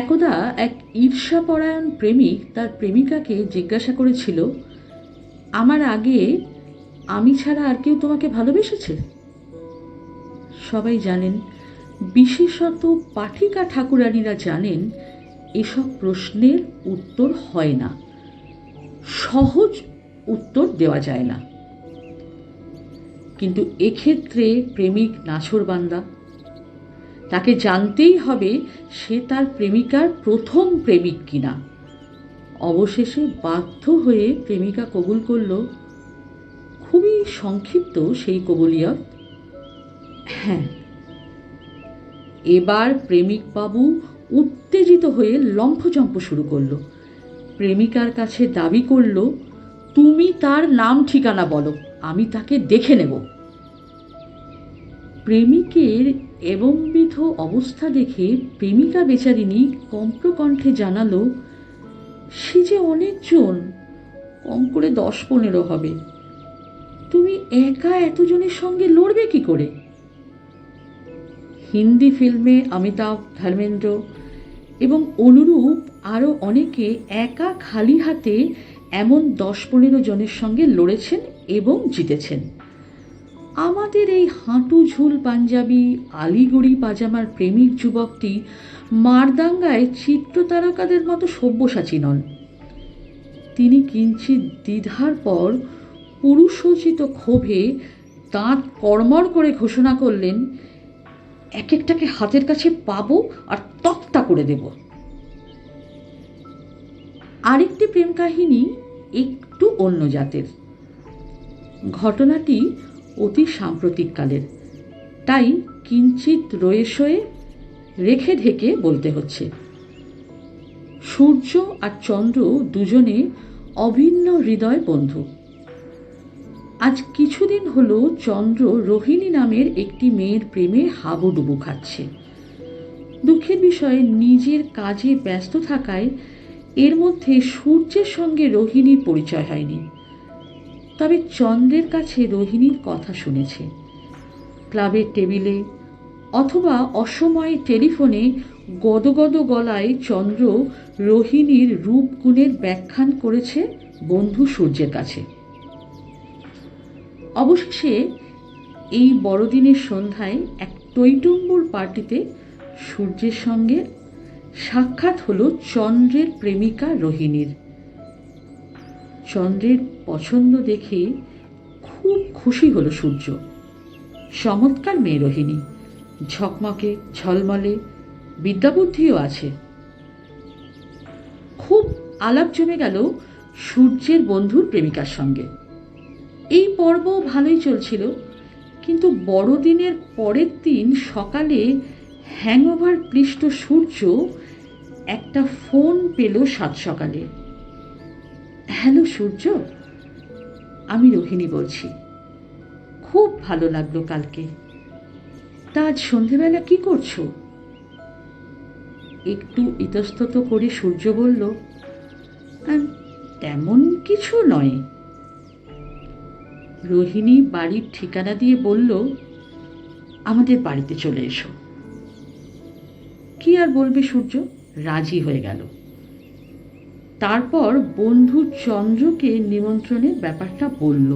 একদা এক ঈর্ষাপরায়ণ প্রেমিক তার প্রেমিকাকে জিজ্ঞাসা করেছিল, আমার আগে আমি ছাড়া আর কেউ তোমাকে ভালোবেসেছে? সবাই জানেন, বিশেষত পাঠিকা ঠাকুরানীরা জানেন, এসব প্রশ্নের উত্তর হয় না, সহজ উত্তর দেওয়া যায় না। কিন্তু এক্ষেত্রে প্রেমিক নাছোড়বান্দা। তাকে জানতেই হবে সে তার প্রেমিকার প্রথম প্রেমিক কিনা। অবশেষে বাধ্য হয়ে প্রেমিকা কবুল করল। খুবই সংক্ষিপ্ত সেই কবুলিয়ত, হ্যাঁ। এবার প্রেমিক বাবু উত্তেজিত হয়ে লম্ফজম্প শুরু করল। প্রেমিকার কাছে দাবি করল, তুমি তার নাম ঠিকানা বলো, আমি তাকে দেখে নেব। প্রেমিকের এবংবিধ অবস্থা দেখে প্রেমিকা বেচারিনী কম্প্রকণ্ঠে জানালো, সে যে অনেকজন, কম করে 10-15 হবে। তুমি একা এতজনের সঙ্গে লড়বে কি করে? হিন্দি ফিল্মে অমিতাভ, ধর্মেন্দ্র এবং অনুরূপ আরও অনেকে একা খালি হাতে এমন 10-15 জনের সঙ্গে লড়েছেন এবং জিতেছেন। আমাদের এই হাঁটু ঝুল পাঞ্জাবি আলিগড়ি পাজামার প্রেমিক যুবকটি মারদাঙ্গায় চিত্রতারকাদের মতো সব্যসাচী নন। তিনি কিঞ্চিৎ দ্বিধার পর পুরুষোচিত ক্ষোভে দাঁত কড়মড় করে ঘোষণা করলেন, এক একটাকে হাতের কাছে পাবো আর তক্তা করে দেব। আরেকটি প্রেম কাহিনী একটু অন্য জাতের। ঘটনাটি অতি সাম্প্রতিককালের, তাই কিঞ্চিৎ রয়ে সয়ে রেখে ঢেকে বলতে হচ্ছে। সূর্য আর চন্দ্র দুজনে অভিন্ন হৃদয় বন্ধু। আজ কিছুদিন হলো চন্দ্র রোহিণী নামের একটি মেয়ের প্রেমে হাবুডুবু খাচ্ছে। দুঃখের বিষয়ে নিজের কাজে ব্যস্ত থাকায় এর মধ্যে সূর্যের সঙ্গে রোহিণীর পরিচয় হয়নি। তবে চন্দ্রের কাছে রোহিণীর কথা শুনেছে। ক্লাবের টেবিলে অথবা অসময়ে টেলিফোনে গদগদ গলায় চন্দ্র রোহিণীর রূপগুণের ব্যাখ্যান করেছে বন্ধু সূর্যের কাছে। অবশেষে এই বড়দিনের সন্ধ্যায় এক টইটুম্বুর পার্টিতে সূর্যের সঙ্গে সাক্ষাৎ হলো চন্দ্রের প্রেমিকা রোহিণীর। চন্দ্রের পছন্দ দেখে খুব খুশি হলো সূর্য। চমৎকার মেয়ে রোহিণী, ঝকমকে ঝলমলে, বিদ্যাবুদ্ধিও আছে। খুব আলাপ জমে গেল সূর্যের বন্ধুর প্রেমিকার সঙ্গে। এই পর্ব ভালোই চলছিল, কিন্তু বড়দিনের পরের দিন সকালে হ্যাংওভার ক্লিষ্ট সূর্য একটা ফোন পেল সাত সকালে। হ্যালো সূর্য, আমি রোহিণী বলছি। খুব ভালো লাগলো কালকে। তা আজ সন্ধেবেলা কি করছো? একটু ইতস্তত করে সূর্য বলল, তেমন কিছু নয়। রোহিণী বাড়ির ঠিকানা দিয়ে বলল, আমাদের বাড়িতে চলে এসো। কি আর বলবে সূর্য, রাজি হয়ে গেল। তারপর বন্ধু চন্দ্রকে নিমন্ত্রণের ব্যাপারটা বলল।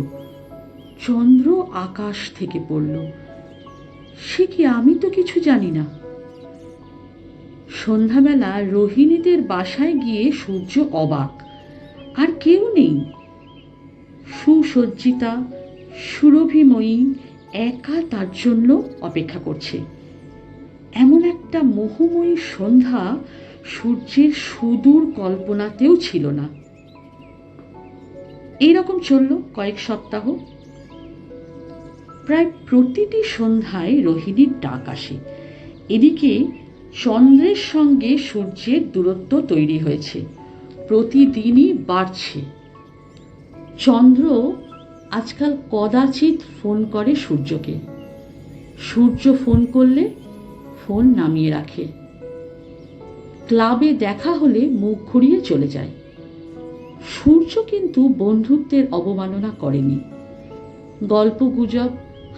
চন্দ্র আকাশ থেকে পড়ল, সে কি, আমি তো কিছু জানি না। সন্ধ্যাবেলা রোহিণীদের বাসায় গিয়ে সূর্য অবাক, আর কেউ নেই। সুসজ্জিতা সুরভিময়ী একা তার জন্য অপেক্ষা করছে। এমন একটা মোহময়ী সন্ধ্যা সূর্যের সুদূর কল্পনাতেও ছিল না। এইরকম চলল কয়েক সপ্তাহ। প্রায় প্রতিটি সন্ধ্যায় রোহিণীর ডাক আসে। এদিকে চন্দ্রের সঙ্গে সূর্যের দূরত্ব তৈরি হয়েছে, প্রতিদিনই বাড়ছে। চন্দ্র আজকাল কদাচিৎ ফোন করে সূর্যকে। সূর্য ফোন করলে ফোন নামিয়ে রাখে। ক্লাবে দেখা হলে মুখ ঘুরিয়ে চলে যায়। সূর্য কিন্তু বন্ধুত্বের অবমাননা করেনি। গল্পগুজব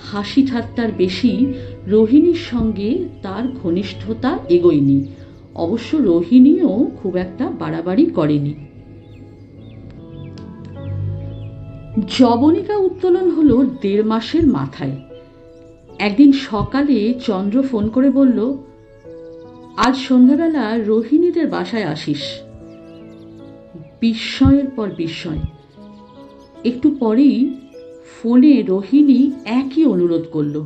হাসি ঠাট্টার বেশি রোহিণীর সঙ্গে তার ঘনিষ্ঠতা এগোয়নি, অবশ্য রোহিণীও খুব একটা বাড়াবাড়ি করেনি। যবনিকা উত্তোলন হলো 1.5 মাসের মাথায়। একদিন সকালে চন্দ্র ফোন করে বলল, আজ সন্ধ্যাবেলা রোহিণীদের বাসায় আসিস। বিস্ময়ের পর বিস্ময়। একটু পরেই ফোনে রোহিণী একই অনুরোধ করল।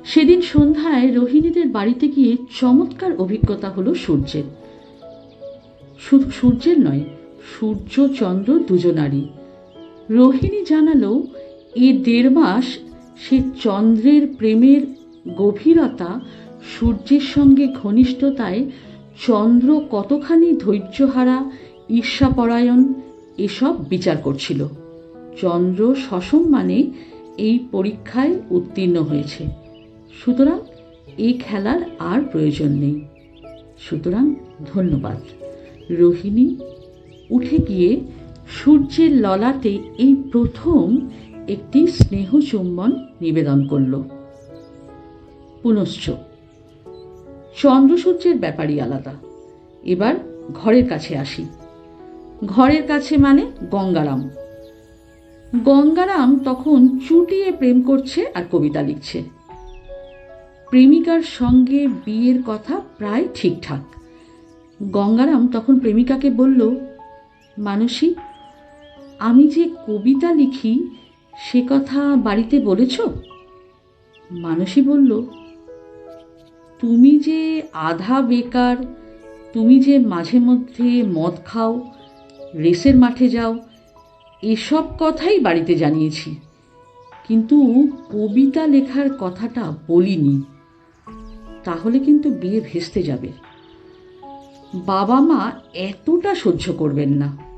সেদিন সন্ধ্যায় রোহিণীদের বাড়িতে গিয়ে চমৎকার অভিজ্ঞতা হলো সূর্যের। শুধু সূর্যের নয়, সূর্য চন্দ্র দুজনারই। রোহিণী জানালো এ 1.5 মাস সে চন্দ্রের প্রেমের গভীরতা, সূর্যের সঙ্গে ঘনিষ্ঠতায় চন্দ্র কতখানি ধৈর্যহারা, ঈর্ষাপরায়ণ এসব বিচার করছিল। চন্দ্র সসম্মানে এই পরীক্ষায় উত্তীর্ণ হয়েছে, সুতরাং এই খেলার আর প্রয়োজন নেই। সুতরাং ধন্যবাদ। রোহিণী উঠে গিয়ে সূর্যের ললাটে এই প্রথম একটি স্নেহচুম্বন নিবেদন করল। পুনশ্চ চন্দ্র সূর্যের ব্যাপারই আলাদা। এবার ঘরের কাছে আসি। ঘরের কাছে মানে গঙ্গারাম। গঙ্গারাম তখন চুটিয়ে প্রেম করছে আর কবিতা লিখছে। প্রেমিকার সঙ্গে বিয়ের কথা প্রায় ঠিকঠাক। গঙ্গারাম তখন প্রেমিকাকে বলল, মানসী, আমি যে কবিতা লিখি সে কথা বাড়িতে বলেছ? মানসী বলল, তুমি যে আধা বেকার, তুমি যে মাঝে মধ্যে মদ খাও, রেসের মাঠে যাও, এসব কথাই বাড়িতে জানিয়েছি, কিন্তু কবিতা লেখার কথাটা বলিনি। তাহলে কিন্তু বিয়ে ভেস্তে যাবে। বাবা মা এতটা সহ্য করবেন না।